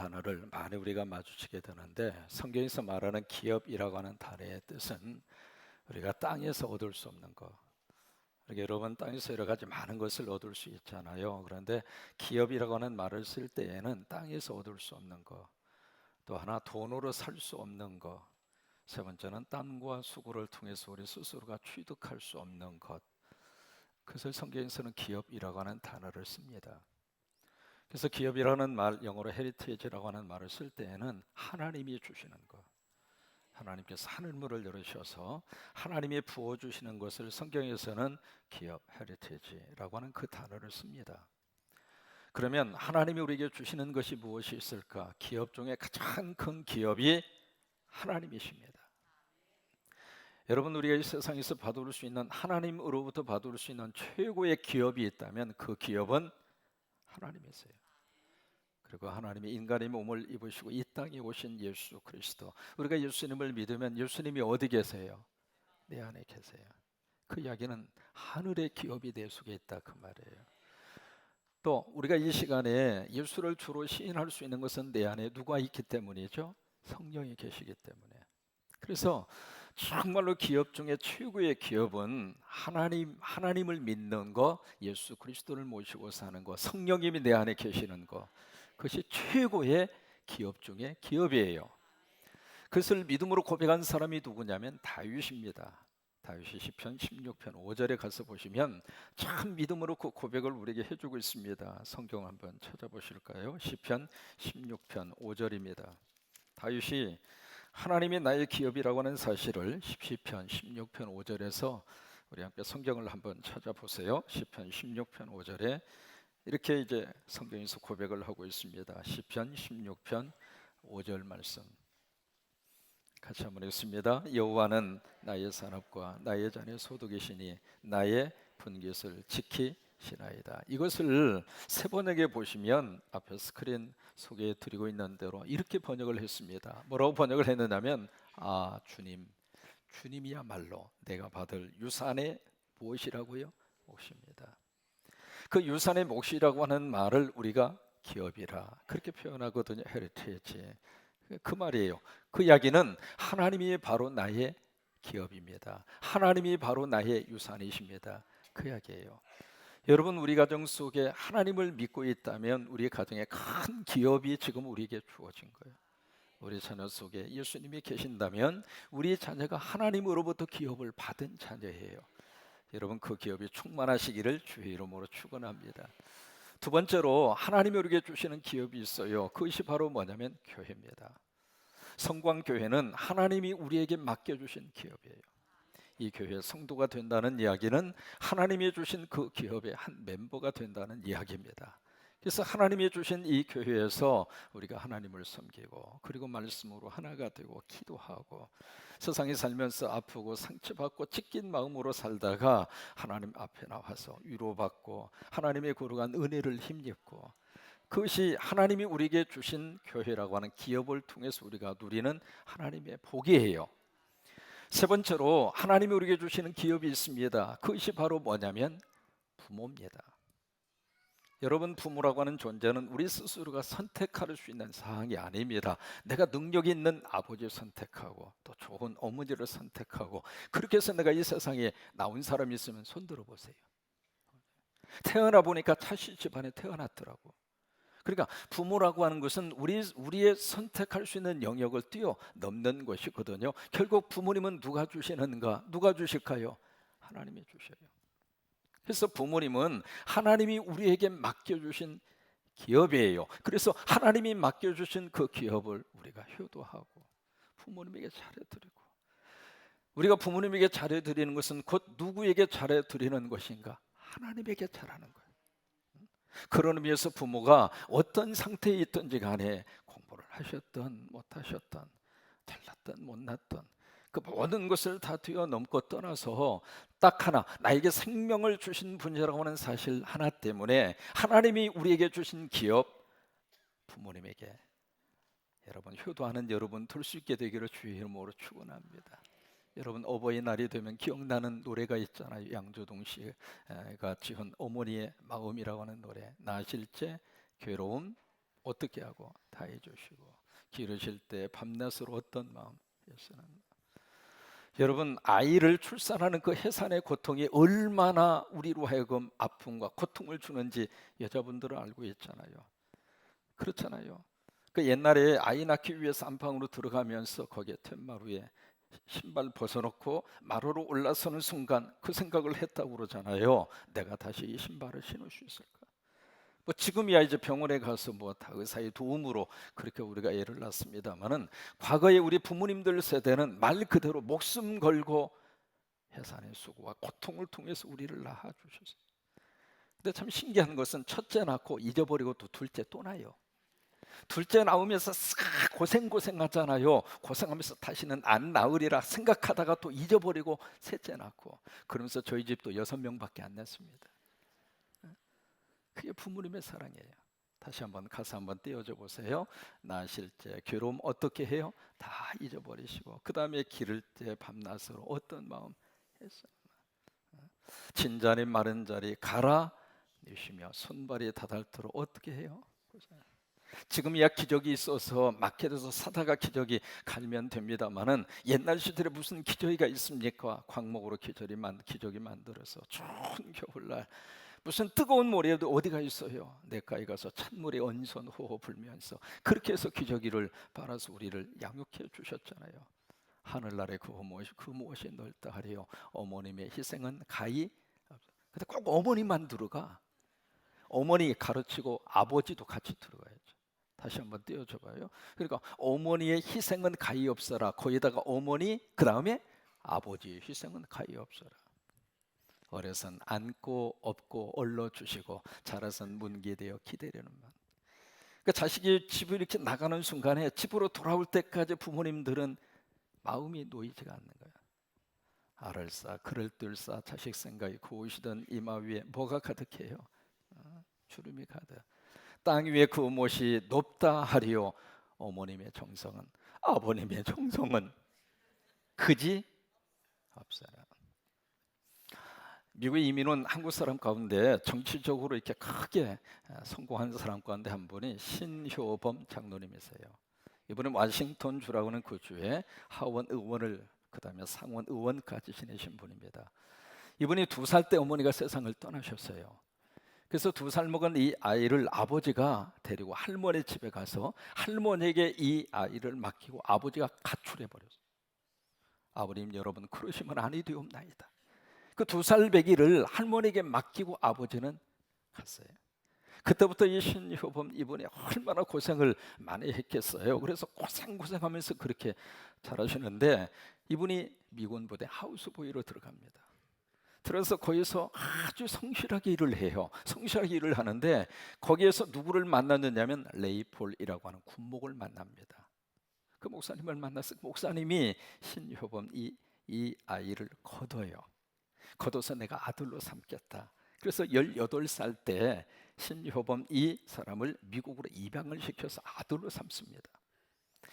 단어를 많이 우리가 마주치게 되는데, 성경에서 말하는 기업이라고 하는 단어의 뜻은 우리가 땅에서 얻을 수 없는 것. 이렇게 여러분, 땅에서 여러 가지 많은 것을 얻을 수 있잖아요. 그런데 기업이라고 하는 말을 쓸 때에는 땅에서 얻을 수 없는 것, 또 하나 돈으로 살 수 없는 것, 세 번째는 땀과 수고를 통해서 우리 스스로가 취득할 수 없는 것, 그것을 성경에서는 기업이라고 하는 단어를 씁니다. 그래서 기업이라는 말, 영어로 헤리티지라고 하는 말을 쓸 때에는 하나님이 주시는 것, 하나님께서 하늘문을 열으셔서 하나님이 부어주시는 것을 성경에서는 기업, 헤리티지라고 하는 그 단어를 씁니다. 그러면 하나님이 우리에게 주시는 것이 무엇이 있을까? 기업 중에 가장 큰 기업이 하나님이십니다. 여러분, 우리가 이 세상에서 받을 수 있는, 하나님으로부터 받을 수 있는 최고의 기업이 있다면 그 기업은 하나님이세요. 그리고 하나님이 인간의 몸을 입으시고 이 땅에 오신 예수 그리스도, 우리가 예수님을 믿으면 예수님이 어디 계세요? 내 안에 계세요. 그 이야기는 하늘의 기업이 내 속에 있다, 그 말이에요. 또 우리가 이 시간에 예수를 주로 시인할 수 있는 것은 내 안에 누가 있기 때문이죠? 성령이 계시기 때문에. 그래서 정말로 기업 중에 최고의 기업은 하나님을 믿는 거, 예수 그리스도를 모시고 사는 거, 성령님이 내 안에 계시는 거, 그것이 최고의 기업 중에 기업이에요. 그것을 믿음으로 고백한 사람이 누구냐면 다윗입니다. 다윗이 시편 16편 5절에 가서 보시면 참 믿음으로 그 고백을 우리에게 해주고 있습니다. 성경 한번 찾아보실까요? 시편 16편 5절입니다. 다윗이 하나님이 나의 기업이라고 하는 사실을 시편 16편 5절에서 우리 함께 성경을 한번 찾아보세요. 시편 16편 5절에 이렇게 이제 성경에서 고백을 하고 있습니다. 시편 16편 5절 말씀 같이 한번 읽습니다. 여호와는 나의 산업과 나의 잔의 소득이시니 나의 분깃을 지키시나이다. 이것을 세 번역에 보시면 앞에 스크린 소개해 드리고 있는 대로 이렇게 번역을 했습니다. 뭐라고 번역을 했느냐면, 주님이야말로 내가 받을 유산의 무엇이라고요? 몫입니다. 그 유산의 몫이라고 하는 말을 우리가 기업이라 그렇게 표현하거든요. 헤리티지, 그 말이에요. 그 이야기는 하나님이 바로 나의 기업입니다. 하나님이 바로 나의 유산이십니다. 그 이야기예요. 여러분, 우리 가정 속에 하나님을 믿고 있다면 우리 가정에 큰 기업이 지금 우리에게 주어진 거예요. 우리 자녀 속에 예수님이 계신다면 우리 자녀가 하나님으로부터 기업을 받은 자녀예요. 여러분, 그 기업이 충만하시기를 주의 이름으로 축원합니다. 두 번째로 하나님이 우리에게 주시는 기업이 있어요. 그것이 바로 뭐냐면 교회입니다. 성광교회는 하나님이 우리에게 맡겨주신 기업이에요. 이 교회 성도가 된다는 이야기는 하나님이 주신 그 기업의 한 멤버가 된다는 이야기입니다. 그래서 하나님이 주신 이 교회에서 우리가 하나님을 섬기고, 그리고 말씀으로 하나가 되고 기도하고, 세상에 살면서 아프고 상처받고 찢긴 마음으로 살다가 하나님 앞에 나와서 위로받고 하나님의 거룩한 은혜를 힘입고, 그것이 하나님이 우리에게 주신 교회라고 하는 기업을 통해서 우리가 누리는 하나님의 복이에요. 세 번째로 하나님이 우리에게 주시는 기업이 있습니다. 그것이 바로 뭐냐면 부모입니다. 여러분, 부모라고 하는 존재는 우리 스스로가 선택할 수 있는 사항이 아닙니다. 내가 능력 있는 아버지를 선택하고 또 좋은 어머니를 선택하고, 그렇게 해서 내가 이 세상에 나온 사람이 있으면 손 들어보세요. 태어나 보니까 차시 집안에 태어났더라고. 그러니까 부모라고 하는 것은 우리의 선택할 수 있는 영역을 뛰어넘는 것이거든요. 결국 부모님은 누가 주시는가? 누가 주실까요? 하나님이 주셔요. 그래서 부모님은 하나님이 우리에게 맡겨주신 기업이에요. 그래서 하나님이 맡겨주신 그 기업을 우리가 효도하고 부모님에게 잘해드리고, 우리가 부모님에게 잘해드리는 것은 곧 누구에게 잘해드리는 것인가? 하나님에게 잘하는 거예요. 그런 의미에서 부모가 어떤 상태에 있든지 간에 공부를 하셨든 못하셨든 잘났든 못났든 그 모든 것을 다 뛰어넘고 떠나서 딱 하나, 나에게 생명을 주신 분이라고 하는 사실 하나 때문에 하나님이 우리에게 주신 기업, 부모님에게 여러분 효도하는 여러분 될 수 있게 되기를 주의 이름으로 축원합니다. 여러분, 어버이날이 되면 기억나는 노래가 있잖아요. 양조동 씨가 지은 어머니의 마음이라고 하는 노래. 낳으실 때 괴로움 어떻게 하고 다 해주시고, 기르실 때 밤낮으로 어떤 마음이었으나. 여러분, 아이를 출산하는 그 해산의 고통이 얼마나 우리로 하여금 아픔과 고통을 주는지 여자분들은 알고 있잖아요. 그렇잖아요. 그 옛날에 아이 낳기 위해서 안방으로 들어가면서 거기에 텐마루에 신발 벗어놓고 마루로 올라서는 순간 그 생각을 했다고 그러잖아요. 내가 다시 이 신발을 신을 수 있을까? 뭐 지금이야 이제 병원에 가서 뭐 다 의사의 도움으로 그렇게 우리가 애를 낳습니다만은, 과거에 우리 부모님들 세대는 말 그대로 목숨 걸고 해산의 수고와 고통을 통해서 우리를 낳아 주셨어요. 근데 참 신기한 것은 첫째 낳고 잊어버리고 또 둘째 또 낳아요. 둘째 나오면서 싹 고생하잖아요. 고생하면서 다시는 안 나으리라 생각하다가 또 잊어버리고 셋째 낳고, 그러면서 저희 집도 6명밖에 안 낳습니다. 그게 부모님의 사랑이에요. 다시 한번 가사 한번 띄워줘 보세요. 낳으실 때 괴로움 어떻게 해요? 다 잊어버리시고, 그 다음에 기를 때 밤낮으로 어떤 마음 했어요. 진자리 마른 자리 갈아 내쉬며 손발이 닿도록 어떻게 해요? 지금이야 기적이 있어서 마켓에서 사다가 기저귀 갈면 됩니다만은, 옛날 시절에 무슨 기저귀가 있습니까? 광목으로 기저귀 만들어서 추운 겨울날 무슨 뜨거운 모래에도 어디가 있어요? 내가에 가서 찬물에 언선 호호 불면서 그렇게 해서 기저귀를 빨아서 우리를 양육해 주셨잖아요. 하늘나라의 그 무엇이 넓다 하리요, 어머님의 희생은 가히 없어. 근데 꼭 어머니만 들어가. 어머니 가르치고 아버지도 같이 들어가야죠. 다시 한번 띄워줘 봐요. 그러니까 어머니의 희생은 가히 없어라. 거기다가 어머니, 그 다음에 아버지의 희생은 가히 없어라. 어려선 안고 업고 얼러 주시고 자라선 문기되어 기다리는 만. 그러니까 자식이 집을 이렇게 나가는 순간에 집으로 돌아올 때까지 부모님들은 마음이 놓이지가 않는 거야. 알을 쌓아 그를 뜰 쌓아 자식 생각이 고우시던 이마 위에 뭐가 가득해요? 주름이 가득. 땅 위에 그 못이 높다 하리요, 어머님의 정성은 아버님의 정성은 그지 없어라. 미국에 이민 온 한국 사람 가운데 정치적으로 이렇게 크게 성공한 사람 가운데 한 분이 신효범 장로님이세요. 이분은 워싱턴 주라고 하는 그 주에 하원 의원을, 그 다음에 상원 의원까지 지내신 분입니다. 이분이 2살 때 어머니가 세상을 떠나셨어요. 그래서 2살 먹은 이 아이를 아버지가 데리고 할머니 집에 가서 할머니에게 이 아이를 맡기고 아버지가 가출해 버렸어요. 아버님, 여러분 그러시면 아니 되옵나이다. 그 2살 배기를 할머니에게 맡기고 아버지는 갔어요. 그때부터 이 신효범 이분이 얼마나 고생을 많이 했겠어요. 그래서 고생하면서 그렇게 잘하시는데, 이분이 미군 부대 하우스보이로 들어갑니다. 들어서 거기서 아주 성실하게 일을 해요. 성실하게 일을 하는데, 거기에서 누구를 만났느냐면 레이폴이라고 하는 군목을 만납니다. 그 목사님을 만나서 목사님이 신효범 이 아이를 거둬서 내가 아들로 삼겠다. 그래서 18살 때 신효범 이 사람을 미국으로 입양을 시켜서 아들로 삼습니다.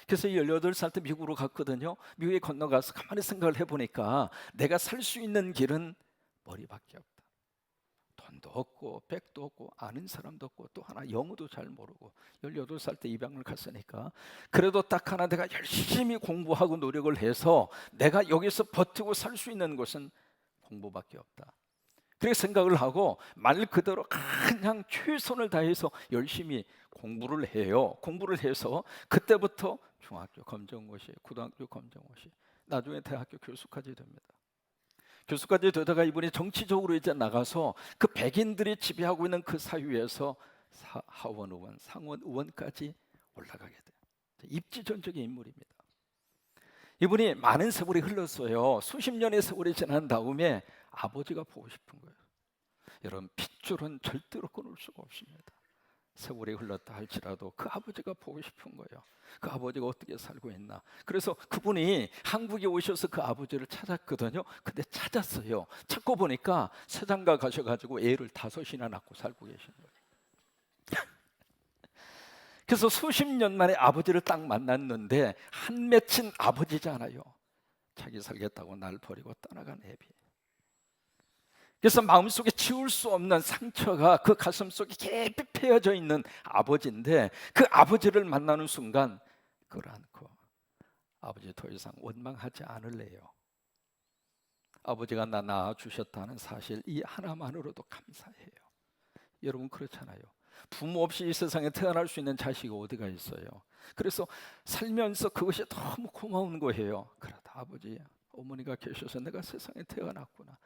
그래서 18살 때 미국으로 갔거든요. 미국에 건너가서 가만히 생각을 해보니까 내가 살 수 있는 길은 머리밖에 없다. 돈도 없고 백도 없고 아는 사람도 없고 또 하나 영어도 잘 모르고 18살 때 입양을 갔으니까, 그래도 딱 하나 내가 열심히 공부하고 노력을 해서 내가 여기서 버티고 살 수 있는 곳은 공부밖에 없다. 그렇게 생각을 하고 말 그대로 그냥 최선을 다해서 열심히 공부를 해요. 공부를 해서 그때부터 중학교 검정고시, 고등학교 검정고시, 나중에 대학교 교수까지 됩니다. 교수까지 되다가 이분이 정치적으로 이제 나가서 그 백인들이 지배하고 있는 그 사회에서 하원 의원, 상원 의원까지 올라가게 돼요. 입지전적인 인물입니다. 이분이 많은 세월이 흘렀어요. 수십 년의 세월이 지난 다음에 아버지가 보고 싶은 거예요. 여러분, 핏줄은 절대로 끊을 수가 없습니다. 세월이 흘렀다 할지라도 그 아버지가 보고 싶은 거예요. 그 아버지가 어떻게 살고 있나. 그래서 그분이 한국에 오셔서 그 아버지를 찾았거든요. 근데 찾았어요. 찾고 보니까 세장가 가셔가지고 애를 5이나 낳고 살고 계신 거예요. 그래서 수십 년 만에 아버지를 딱 만났는데, 한 맺힌 아버지잖아요. 자기 살겠다고 날 버리고 떠나간 애비. 그래서 마음속에 지울 수 없는 상처가 그 가슴 속에 깊이 패여져 있는 아버지인데, 그 아버지를 만나는 순간 그걸 안고 아버지 더 이상 원망하지 않을래요. 아버지가 나 낳아주셨다는 사실 이 하나만으로도 감사해요. 여러분 그렇잖아요. 부모 없이 이 세상에 태어날 수 있는 자식이 어디가 있어요. 그래서 살면서 그것이 너무 고마운 거예요. 그러다 아버지, 어머니가 계셔서 내가 세상에 태어났구나.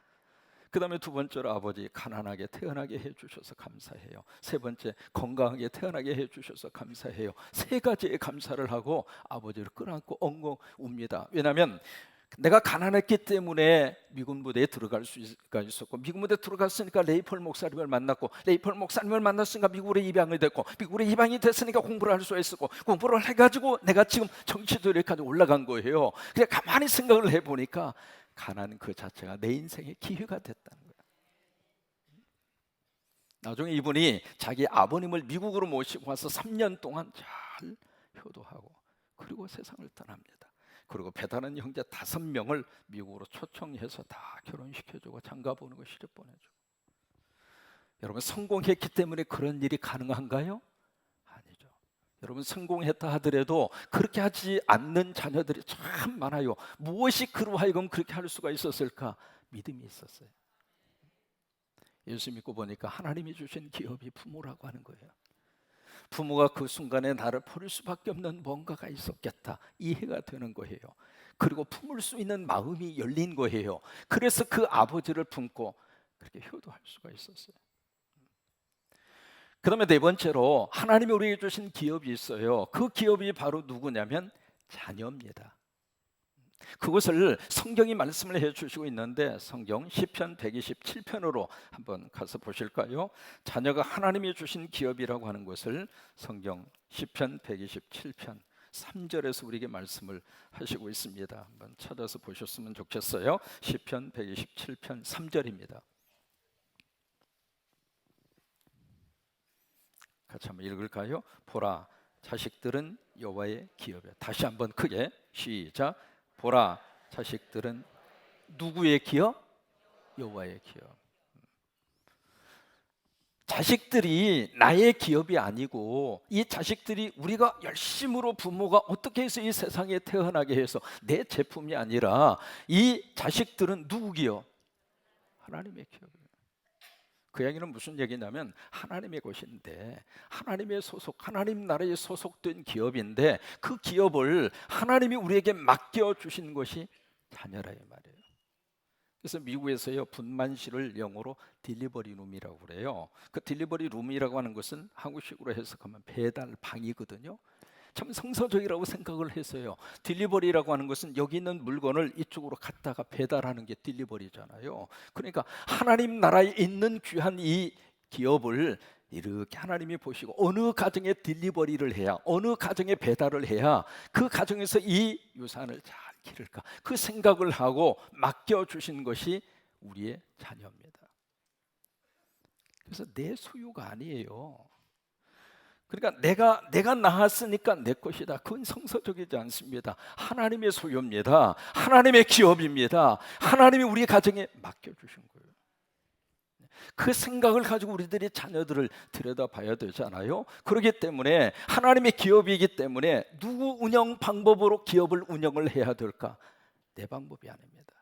그 다음에 두 번째로 아버지, 가난하게 태어나게 해주셔서 감사해요. 세 번째, 건강하게 태어나게 해주셔서 감사해요. 세 가지의 감사를 하고 아버지를 끌어안고 엉엉 웁니다. 왜냐하면 내가 가난했기 때문에 미군 부대에 들어갈 수가 있었고, 미군 부대에 들어갔으니까 레이펄 목사님을 만났고, 레이펄 목사님을 만났으니까 미국으로 입양이 됐고, 미국으로 입양이 됐으니까 공부를 할 수가 있었고, 공부를 해가지고 내가 지금 정치도에까지 올라간 거예요. 그냥 가만히 생각을 해보니까 가난 그 자체가 내 인생의 기회가 됐다는 거예요. 나중에 이분이 자기 아버님을 미국으로 모시고 와서 3년 동안 잘 효도하고 그리고 세상을 떠납니다. 그리고 배다른 형제 5명을 미국으로 초청해서 다 결혼시켜주고 장가보는 거 시집 보내주고. 여러분 성공했기 때문에 그런 일이 가능한가요? 아니죠. 여러분 성공했다 하더라도 그렇게 하지 않는 자녀들이 참 많아요. 무엇이 그로 하여금 그렇게 할 수가 있었을까? 믿음이 있었어요. 예수 믿고 보니까 하나님이 주신 기업이 부모라고 하는 거예요. 부모가 그 순간에 나를 버릴 수밖에 없는 뭔가가 있었겠다, 이해가 되는 거예요. 그리고 품을 수 있는 마음이 열린 거예요. 그래서 그 아버지를 품고 그렇게 효도할 수가 있었어요. 그 다음에 네 번째로 하나님이 우리에게 주신 기업이 있어요. 그 기업이 바로 누구냐면 자녀입니다. 그것을 성경이 말씀을 해주시고 있는데, 성경 시편 127편으로 한번 가서 보실까요? 자녀가 하나님이 주신 기업이라고 하는 것을 성경 시편 127편 3절에서 우리에게 말씀을 하시고 있습니다. 한번 찾아서 보셨으면 좋겠어요. 시편 127편 3절입니다. 같이 한번 읽을까요? 보라, 자식들은 여호와의 기업이야. 다시 한번 크게 시작. 보라, 자식들은 누구의 기업? 여호와의 기업. 자식들이 나의 기업이 아니고, 이 자식들이 우리가 열심으로 부모가 어떻게 해서 이 세상에 태어나게 해서 내 제품이 아니라, 이 자식들은 누구 기업? 하나님의 기업이에요. 그 얘기는 무슨 얘기냐면 하나님의 것인데, 하나님의 소속, 하나님 나라에 소속된 기업인데, 그 기업을 하나님이 우리에게 맡겨주신 것이 자녀라 이 말이에요. 그래서 미국에서요, 분만실을 영어로 딜리버리 룸이라고 그래요. 그 딜리버리 룸이라고 하는 것은 한국식으로 해석하면 배달방이거든요. 참 성서적이라고 생각을 했어요. 딜리버리라고 하는 것은 여기 있는 물건을 이쪽으로 갖다가 배달하는 게 딜리버리잖아요. 그러니까 하나님 나라에 있는 귀한 이 기업을 이렇게 하나님이 보시고 어느 가정에 딜리버리를 해야, 어느 가정에 배달을 해야 그 가정에서 이 유산을 잘 기를까, 그 생각을 하고 맡겨주신 것이 우리의 자녀입니다. 그래서 내 소유가 아니에요. 그러니까 내가 낳았으니까 내 것이다, 그건 성서적이지 않습니다. 하나님의 소유입니다. 하나님의 기업입니다. 하나님이 우리 가정에 맡겨주신 거예요. 그 생각을 가지고 우리들이 자녀들을 들여다봐야 되잖아요. 그렇기 때문에 하나님의 기업이기 때문에 누구 운영 방법으로 기업을 운영을 해야 될까? 내 방법이 아닙니다.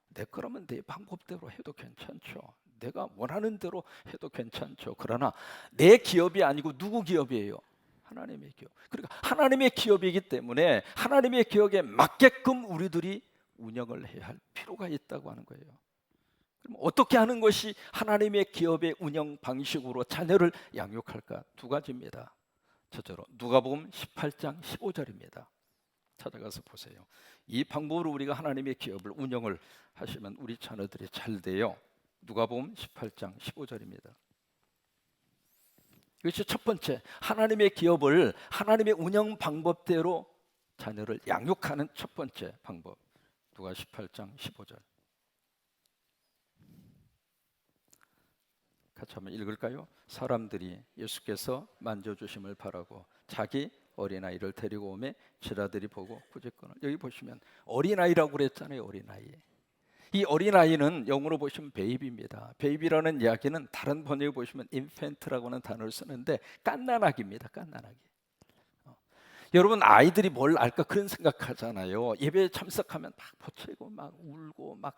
내 거라면 내 방법대로 해도 괜찮죠. 내가 원하는 대로 해도 괜찮죠. 그러나 내 기업이 아니고 누구 기업이에요? 하나님의 기업. 그러니까 하나님의 기업이기 때문에 하나님의 기업에 맞게끔 우리들이 운영을 해야 할 필요가 있다고 하는 거예요. 그럼 어떻게 하는 것이 하나님의 기업의 운영 방식으로 자녀를 양육할까? 두 가지입니다. 첫째로 누가복음 18장 15절입니다. 찾아가서 보세요. 이 방법으로 우리가 하나님의 기업을 운영을 하시면 우리 자녀들이 잘 돼요. 누가복음 18장 15절입니다. 이것이 첫 번째, 하나님의 기업을 하나님의 운영 방법대로 자녀를 양육하는 첫 번째 방법. 누가 18장 15절 같이 한번 읽을까요? 사람들이 예수께서 만져주심을 바라고 자기 어린아이를 데리고 오매 제자들이 보고 부짖거늘. 여기 보시면 어린아이라고 그랬잖아요. 어린아이. 이 어린아이는 영어로 보시면 베이비입니다. 베이비라는 이야기는 다른 번역에 보시면 인펜트라고 하는 단어를 쓰는데 갓난아기입니다. 갓난아기. 여러분, 아이들이 뭘 알까 그런 생각하잖아요. 예배에 참석하면 막 보채고 막 울고 막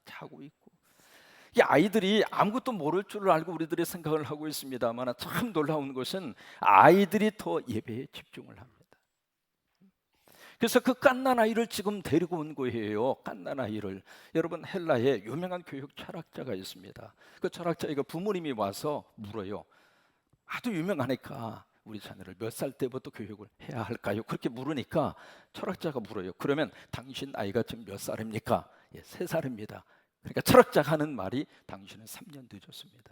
자고 있고, 이 아이들이 아무것도 모를 줄 알고 우리들이 생각을 하고 있습니다만, 참 놀라운 것은 아이들이 더 예배에 집중을 합니다. 그래서 그 갓난아이를 지금 데리고 온 거예요. 갓난아이를. 여러분, 헬라에 유명한 교육 철학자가 있습니다. 그 철학자가 부모님이 와서 물어요. 아주 유명하니까 우리 자녀를 몇 살 때부터 교육을 해야 할까요? 그렇게 물으니까 철학자가 물어요. 그러면 당신 아이가 지금 몇 살입니까? 예, 3살입니다. 그러니까 철학자가 하는 말이 당신은 3년 늦었습니다.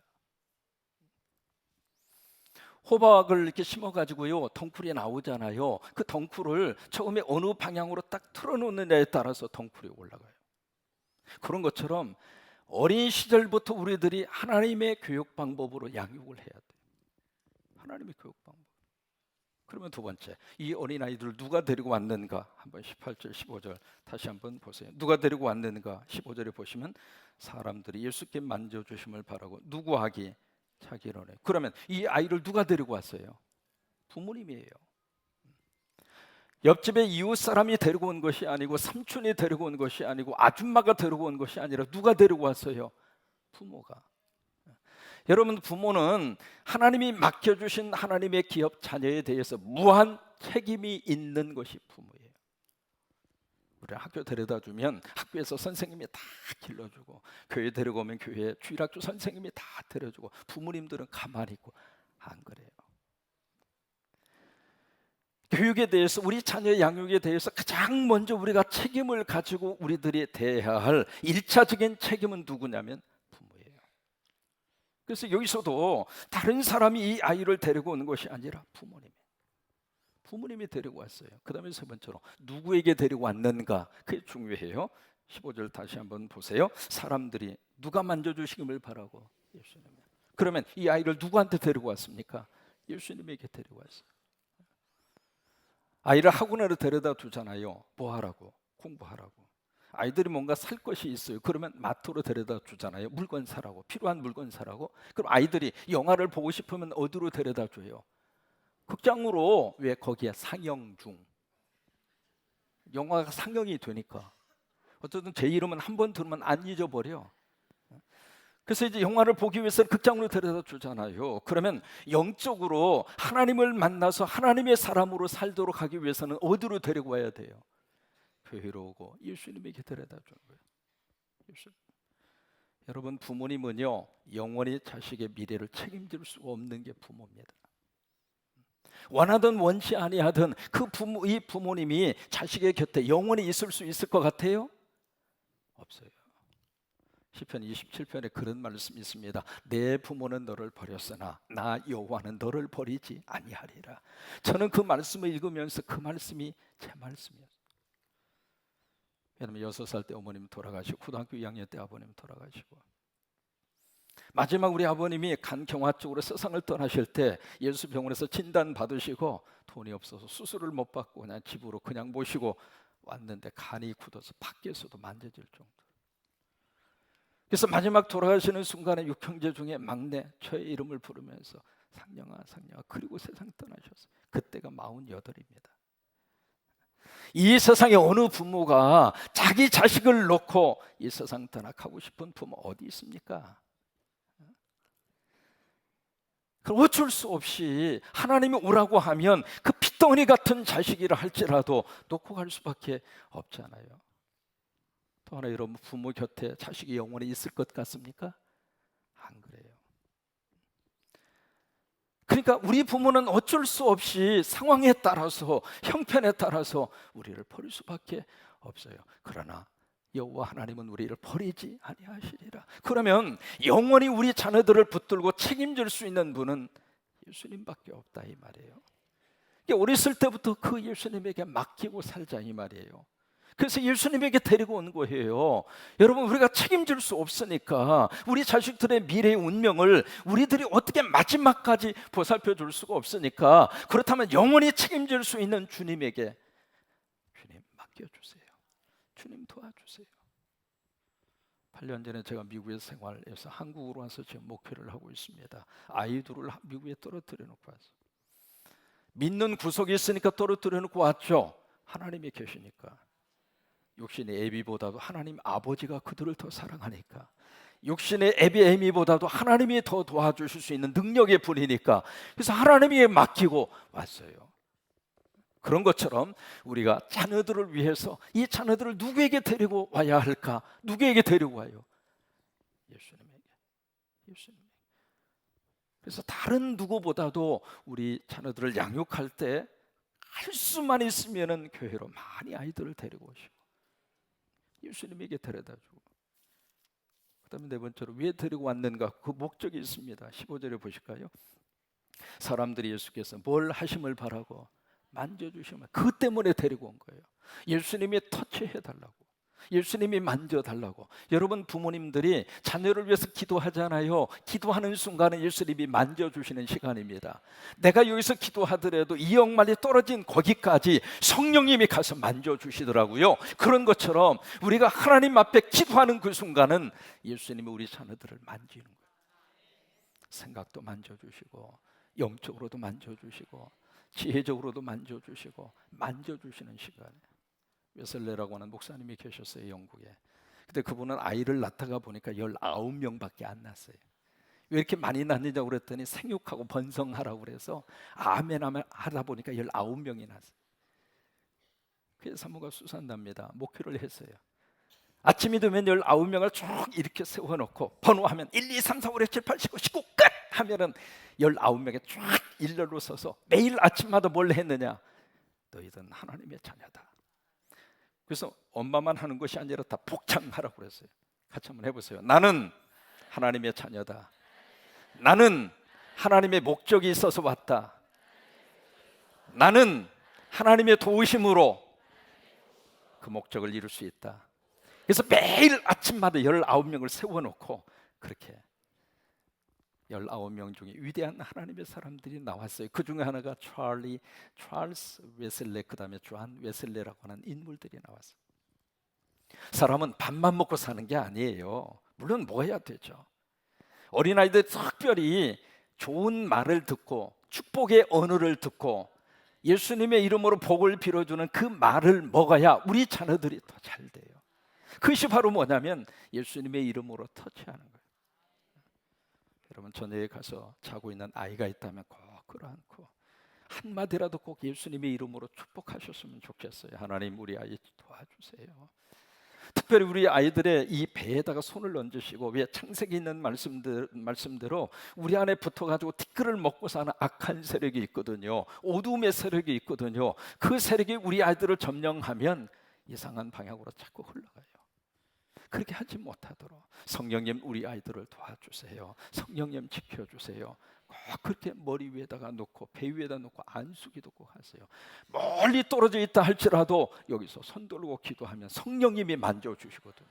호박을 이렇게 심어가지고요, 덩쿨이 나오잖아요. 그 덩쿨을 처음에 어느 방향으로 딱 틀어놓느냐에 따라서 덩쿨이 올라가요. 그런 것처럼 어린 시절부터 우리들이 하나님의 교육 방법으로 양육을 해야 돼요. 하나님의 교육 방법. 그러면 두 번째, 이 어린아이들을 누가 데리고 왔는가? 한번 18절 15절 다시 한번 보세요. 누가 데리고 왔는가? 15절에 보시면 사람들이 예수께 만져주심을 바라고 누구하기? 자기로네. 그러면 이 아이를 누가 데리고 왔어요? 부모님이에요. 옆집에 이웃 사람이 데리고 온 것이 아니고, 삼촌이 데리고 온 것이 아니고, 아줌마가 데리고 온 것이 아니라 누가 데리고 왔어요? 부모가. 여러분, 부모는 하나님이 맡겨주신 하나님의 기업 자녀에 대해서 무한 책임이 있는 것이 부모예요. 우리 학교 데려다 주면 학교에서 선생님이 다 길러주고, 교회 데리고 오면 교회 주일학교 선생님이 다 데려주고, 부모님들은 가만히 있고 안 그래요. 교육에 대해서, 우리 자녀의 양육에 대해서 가장 먼저 우리가 책임을 가지고 우리들이 대해야 할 1차적인 책임은 누구냐면 부모예요. 그래서 여기서도 다른 사람이 이 아이를 데리고 오는 것이 아니라 부모님이 데리고 왔어요. 그 다음에 세 번째로 누구에게 데리고 왔는가, 그게 중요해요. 15절 다시 한번 보세요. 사람들이 누가 만져주시기를 바라고 예수님. 그러면 이 아이를 누구한테 데리고 왔습니까? 예수님에게 데리고 왔어요. 아이를 학원으로 데려다 두잖아요. 뭐 하라고? 공부하라고. 아이들이 뭔가 살 것이 있어요. 그러면 마트로 데려다 주잖아요. 물건 사라고, 필요한 물건 사라고. 그럼 아이들이 영화를 보고 싶으면 어디로 데려다 줘요? 극장으로. 왜? 거기에 상영 중. 영화가 상영이 되니까. 어쨌든 제 이름은 한 번 들으면 안 잊어버려. 그래서 이제 영화를 보기 위해서 극장으로 데려다 주잖아요. 그러면 영적으로 하나님을 만나서 하나님의 사람으로 살도록 하기 위해서는 어디로 데리고 와야 돼요? 교회로 오고 예수님에게 데려다 주는 거예요. 예수님. 여러분, 부모님은요, 영원히 자식의 미래를 책임질 수 없는 게 부모입니다. 원하든 원치 아니하든 이 부모님이 자식의 곁에 영원히 있을 수 있을 것 같아요? 없어요. 시편 27편에 그런 말씀이 있습니다. 내 부모는 너를 버렸으나 나 여호와는 너를 버리지 아니하리라. 저는 그 말씀을 읽으면서 그 말씀이 제 말씀이었어요. 왜냐하면 6살 때 어머님 돌아가시고, 고등학교 2학년 때 아버님 돌아가시고, 마지막 우리 아버님이 간경화 쪽으로 세상을 떠나실 때 예수병원에서 진단 받으시고 돈이 없어서 수술을 못 받고 그냥 집으로 그냥 모시고 왔는데 간이 굳어서 밖에서도 만져질 정도. 그래서 마지막 돌아가시는 순간에 6형제 중에 막내 저의 이름을 부르면서 상령아 상령아, 그리고 세상 떠나셨어요. 그때가 48입니다. 이 세상에 어느 부모가 자기 자식을 놓고 이 세상 떠나가고 싶은 부모 어디 있습니까? 어쩔 수 없이 하나님이 오라고 하면 그 핏덩어리 같은 자식이라 할지라도 놓고 갈 수밖에 없잖아요. 또 하나, 여러분, 부모 곁에 자식이 영원히 있을 것 같습니까? 안 그래요. 그러니까 우리 부모는 어쩔 수 없이 상황에 따라서, 형편에 따라서 우리를 버릴 수밖에 없어요. 그러나 여호와 하나님은 우리를 버리지 아니하시리라. 그러면 영원히 우리 자녀들을 붙들고 책임질 수 있는 분은 예수님밖에 없다 이 말이에요. 어렸을 때부터 그 예수님에게 맡기고 살자 이 말이에요. 그래서 예수님에게 데리고 온 거예요. 여러분, 우리가 책임질 수 없으니까 우리 자식들의 미래의 운명을 우리들이 어떻게 마지막까지 보살펴 줄 수가 없으니까, 그렇다면 영원히 책임질 수 있는 주님에게, 주님 맡겨주세요. 주님 도와주세요. 8년 전에 제가 미국에 생활해서 한국으로 와서 지금 목회를 하고 있습니다. 아이들을 미국에 떨어뜨려 놓고 왔어요. 믿는 구속이 있으니까 떨어뜨려 놓고 왔죠. 하나님이 계시니까. 육신의 애비보다도 하나님 아버지가 그들을 더 사랑하니까, 육신의 애비 애미보다도 하나님이 더 도와주실 수 있는 능력의 분이니까, 그래서 하나님에게 맡기고 왔어요. 그런 것처럼 우리가 자녀들을 위해서 이 자녀들을 누구에게 데리고 와야 할까? 누구에게 데리고 와요? 예수님에게. 예수님에게. 그래서 다른 누구보다도 우리 자녀들을 양육할 때 할 수만 있으면은 교회로 많이 아이들을 데리고 오시고 예수님에게 데려다주고, 그다음에 네 번째로 왜 데리고 왔는가? 그 목적이 있습니다. 15절에 보실까요? 사람들이 예수께서 뭘 하심을 바라고 만져주시면 그 때문에 데리고 온 거예요. 예수님이 터치해달라고, 예수님이 만져달라고. 여러분 부모님들이 자녀를 위해서 기도하잖아요. 기도하는 순간에 예수님이 만져주시는 시간입니다. 내가 여기서 기도하더라도 이역만이 떨어진 거기까지 성령님이 가서 만져주시더라고요. 그런 것처럼 우리가 하나님 앞에 기도하는 그 순간은 예수님이 우리 자녀들을 만지는 거예요. 생각도 만져주시고 영적으로도 만져주시고 지혜적으로도 만져주시고 만져주시는 시간이에요. 웨슬레라고 하는 목사님이 계셨어요, 영국에. 근데 그분은 아이를 낳다가 보니까 19명밖에 안 낳았어요. 왜 이렇게 많이 낳느냐고 그랬더니 생육하고 번성하라고 그래서 아멘 하다 보니까 19명이 낳았어요. 그래서 사모가 수산답니다. 목표를 했어요. 아침이 되면 19명을 쭉 이렇게 세워놓고 번호하면 1, 2, 3, 4, 5, 6, 7, 8, 19, 19 끝! 하면은 19명에 쫙 일렬로 서서 매일 아침마다 뭘 했느냐? 너희들은 하나님의 자녀다. 그래서 엄마만 하는 것이 아니라 다 복창하라고 그랬어요. 같이 한번 해보세요. 나는 하나님의 자녀다. 나는 하나님의 목적이 있어서 왔다. 나는 하나님의 도우심으로 그 목적을 이룰 수 있다. 그래서 매일 아침마다 19명을 세워놓고 그렇게 19명 중에 위대한 하나님의 사람들이 나왔어요. 그 중에 하나가 찰스 웨슬레, 그 다음에 존 웨슬레라고 하는 인물들이 나왔어요. 사람은 밥만 먹고 사는 게 아니에요. 물론 먹어야 되죠. 어린아이들 특별히 좋은 말을 듣고 축복의 언어를 듣고 예수님의 이름으로 복을 빌어주는 그 말을 먹어야 우리 자녀들이 더 잘 돼요. 그것이 바로 뭐냐면 예수님의 이름으로 터치하는 거예요. 여러분 저녁에 가서 자고 있는 아이가 있다면 꼭 끌어안고 한마디라도 꼭 예수님의 이름으로 축복하셨으면 좋겠어요. 하나님 우리 아이 도와주세요. 특별히 우리 아이들의 이 배에다가 손을 얹으시고, 왜 창세기 있는 말씀대로 우리 안에 붙어가지고 티끌을 먹고 사는 악한 세력이 있거든요. 어둠의 세력이 있거든요. 그 세력이 우리 아이들을 점령하면 이상한 방향으로 자꾸 흘러가요. 그렇게 하지 못하도록 성령님 우리 아이들을 도와주세요. 성령님 지켜주세요. 꼭 그렇게 머리 위에다가 놓고 배 위에다 놓고 안수기도 꼭 하세요. 멀리 떨어져 있다 할지라도 여기서 손 들고 기도하면 성령님이 만져주시거든요.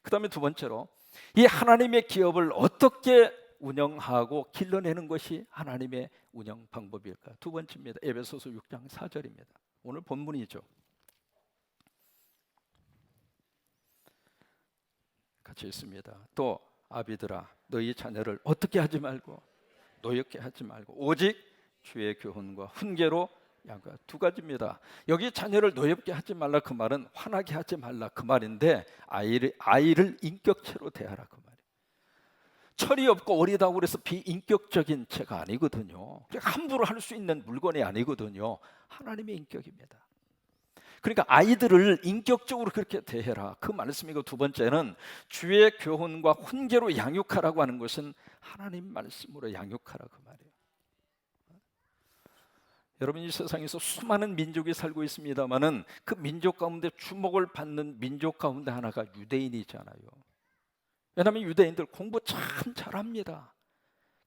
그 다음에 두 번째로 이 하나님의 기업을 어떻게 운영하고 길러내는 것이 하나님의 운영 방법일까? 두 번째입니다. 에베소서 6장 4절입니다. 오늘 본문이죠. 같이 있습니다. 또 아비들아 너희 자녀를 어떻게 하지 말고 노엽게 하지 말고 오직 주의 교훈과 훈계로 양가. 두 가지입니다. 여기 자녀를 노엽게 하지 말라 그 말은 화나게 하지 말라 그 말인데 아이를 인격체로 대하라 그 말이에요. 철이 없고 어리다고 그래서 비인격적인 체가 아니거든요. 함부로 할 수 있는 물건이 아니거든요. 하나님의 인격입니다. 그러니까 아이들을 인격적으로 그렇게 대해라 그 말씀이고, 두 번째는 주의 교훈과 훈계로 양육하라고 하는 것은 하나님 말씀으로 양육하라 그 말이에요. 여러분 이 세상에서 수많은 민족이 살고 있습니다마는 그 민족 가운데 주목을 받는 민족 가운데 하나가 유대인이잖아요. 왜냐하면 유대인들 공부 참 잘합니다.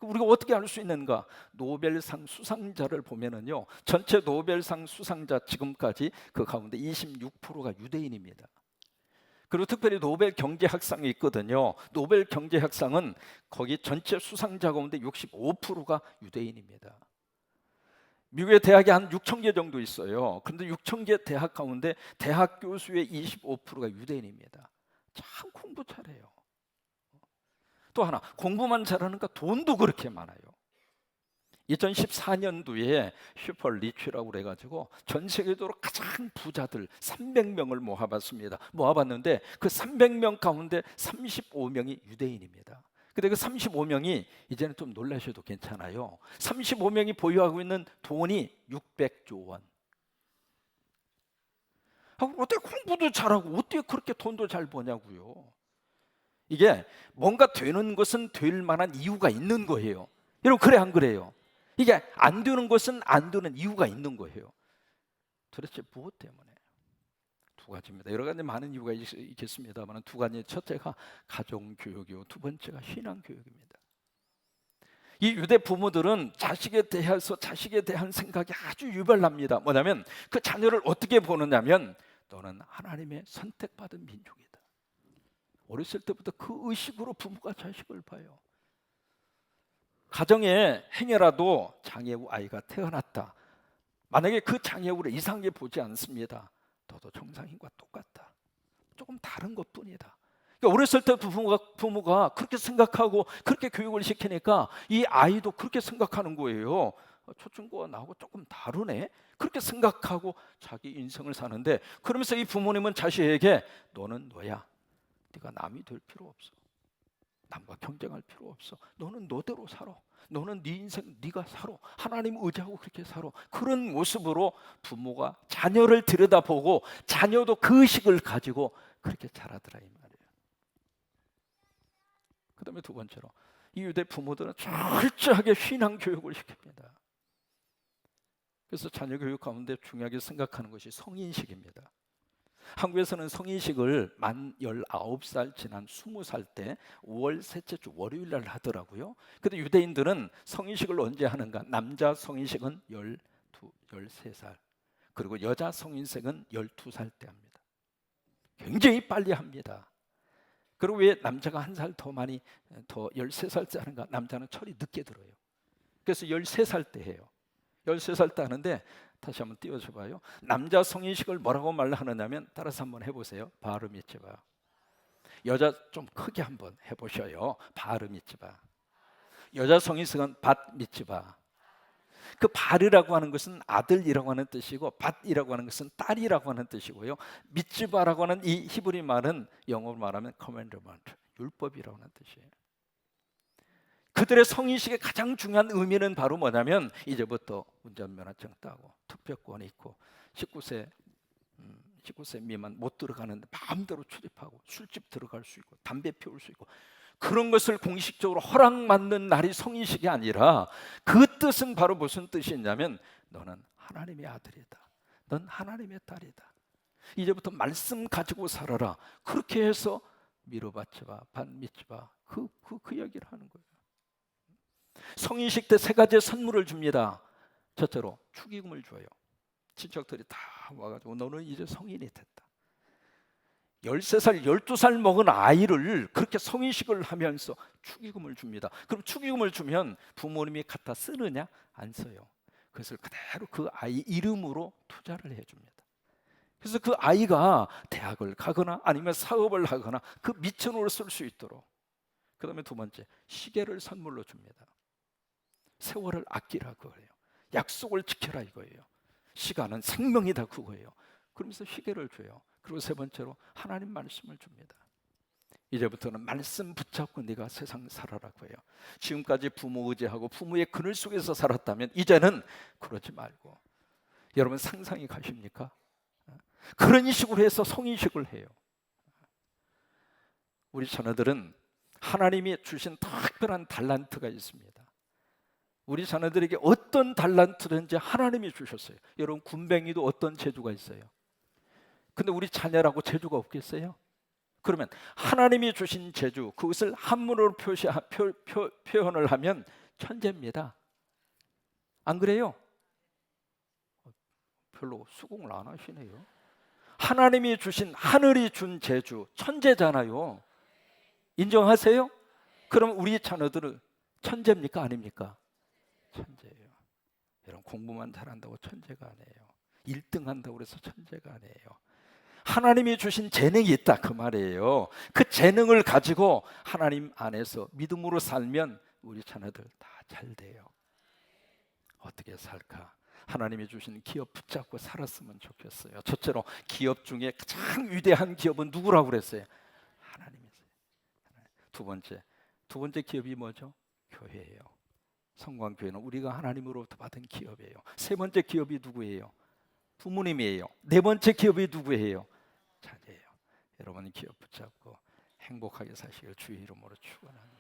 우리가 어떻게 알 수 있는가? 노벨상 수상자를 보면은요, 전체 노벨상 수상자 지금까지 그 가운데 26%가 유대인입니다. 그리고 특별히 노벨 경제학상이 있거든요. 노벨 경제학상은 거기 전체 수상자 가운데 65%가 유대인입니다. 미국의 대학이 한 6천 개 정도 있어요. 그런데 6천 개 대학 가운데 대학 교수의 25%가 유대인입니다. 참 공부 잘해요. 또 하나, 공부만 잘하는가 돈도 그렇게 많아요. 2014년도에 슈퍼리치라고 그래가지고 전 세계적으로 가장 부자들 300명을 모아봤는데 그 300명 가운데 35명이 유대인입니다. 근데 그 35명이 이제는 좀 놀라셔도 괜찮아요. 35명이 보유하고 있는 돈이 600조 원. 어떻게 공부도 잘하고 어떻게 그렇게 돈도 잘 버냐고요. 이게 뭔가 되는 것은 될 만한 이유가 있는 거예요. 여러분, 그래 안 그래요? 이게 안 되는 것은 안 되는 이유가 있는 거예요. 도대체 무엇 때문에? 두 가지입니다. 여러 가지 많은 이유가 있겠습니다만 두 가지, 첫째가 가정교육이고 두 번째가 신앙교육입니다. 이 유대 부모들은 자식에 대한 생각이 아주 유별납니다. 뭐냐면 그 자녀를 어떻게 보느냐면 너는 하나님의 선택받은 민족이다. 어렸을 때부터 그 의식으로 부모가 자식을 봐요. 가정에 행여라도 장애우 아이가 태어났다. 만약에 그 장애우를 이상하게 보지 않습니다. 너도 정상인과 똑같다. 조금 다른 것뿐이다. 그러니까 어렸을 때 부모가 그렇게 생각하고 그렇게 교육을 시키니까 이 아이도 그렇게 생각하는 거예요. 초중고가 나하고 조금 다르네. 그렇게 생각하고 자기 인생을 사는데, 그러면서 이 부모님은 자식에게 너는 너야. 네가 남이 될 필요 없어. 남과 경쟁할 필요 없어. 너는 너대로 살아. 너는 네 인생 네가 살아. 하나님 의지하고 그렇게 살아. 그런 모습으로 부모가 자녀를 들여다보고 자녀도 그 의식을 가지고 그렇게 자라더라 이 말이에요. 그 다음에 두 번째로, 이 유대 부모들은 철저하게 신앙 교육을 시킵니다. 그래서 자녀 교육 가운데 중요하게 생각하는 것이 성인식입니다. 한국에서는 성인식을 만 19살 지난 20살 때 5월 셋째 주 월요일 날 하더라고요. 근데 유대인들은 성인식을 언제 하는가? 남자 성인식은 13살, 그리고 여자 성인식은 12살 때 합니다. 굉장히 빨리 합니다. 그리고 왜 남자가 한 살 더 13살 때 하는가? 남자는 철이 늦게 들어요. 그래서 13살 때 해요. 13살 때 하는데, 다시 한번 띄워줘 봐요. 남자 성인식을 뭐라고 말하느냐면, 따라서 한번 해보세요. 바르 미츠바. 여자 좀 크게 한번 해보셔요. 바르 미츠바. 여자 성인식은 밭 미츠바. 그 바르라고 하는 것은 아들이라고 하는 뜻이고, 밭이라고 하는 것은 딸이라고 하는 뜻이고요. 미츠바라고 하는 이 히브리 말은 영어로 말하면 commandment, 율법이라고 하는 뜻이에요. 그들의 성인식의 가장 중요한 의미는 바로 뭐냐면, 이제부터 운전면허증 따고 투표권이 있고 19세 미만 못 들어가는데 마음대로 출입하고 술집 들어갈 수 있고 담배 피울 수 있고, 그런 것을 공식적으로 허락받는 날이 성인식이 아니라, 그 뜻은 바로 무슨 뜻이 있냐면 너는 하나님의 아들이다. 넌 하나님의 딸이다. 이제부터 말씀 가지고 살아라. 그렇게 해서 미루바츠바, 반미츠바 그 얘기를 하는 거예요. 성인식 때 세 가지의 선물을 줍니다. 첫째로 축의금을 줘요. 친척들이 다 와가지고 너는 이제 성인이 됐다. 13살, 12살 먹은 아이를 그렇게 성인식을 하면서 축의금을 줍니다. 그럼 축의금을 주면 부모님이 갖다 쓰느냐? 안 써요. 그것을 그대로 그 아이 이름으로 투자를 해줍니다. 그래서 그 아이가 대학을 가거나 아니면 사업을 하거나 그 미천으로 쓸 수 있도록. 그 다음에 두 번째, 시계를 선물로 줍니다. 세월을 아끼라 그거예요. 약속을 지켜라 이거예요. 시간은 생명이다 그거예요. 그러면서 시계를 줘요. 그리고 세 번째로 하나님 말씀을 줍니다. 이제부터는 말씀 붙잡고 네가 세상 살아라고 해요. 지금까지 부모 의지하고 부모의 그늘 속에서 살았다면 이제는 그러지 말고, 여러분 상상이 가십니까? 그런 식으로 해서 성인식을 해요. 우리 자녀들은 하나님이 주신 특별한 달란트가 있습니다. 우리 자녀들에게 어떤 달란트든지 하나님이 주셨어요. 여러분 군뱅이도 어떤 재주가 있어요. 근데 우리 자녀라고 재주가 없겠어요? 그러면 하나님이 주신 재주, 그것을 한문으로 표현을 하면 천재입니다. 안 그래요? 별로 수긍을 안 하시네요. 하나님이 주신, 하늘이 준 재주, 천재잖아요. 인정하세요? 그럼 우리 자녀들은 천재입니까? 아닙니까? 천재예요. 여러분 공부만 잘한다고 천재가 아니에요. 1등 한다고 해서 천재가 아니에요. 하나님이 주신 재능이 있다 그 말이에요. 그 재능을 가지고 하나님 안에서 믿음으로 살면 우리 자녀들 다 잘 돼요. 어떻게 살까? 하나님이 주신 기업 붙잡고 살았으면 좋겠어요. 첫째로 기업 중에 가장 위대한 기업은 누구라고 그랬어요? 하나님이세요. 두 번째 기업이 뭐죠? 교회예요. 성광교회는 우리가 하나님으로부터 받은 기업이에요. 세 번째 기업이 누구예요? 부모님이에요. 네 번째 기업이 누구예요? 자녀예요. 여러분 기업 붙잡고 행복하게 사시길 주의 이름으로 축원합니다.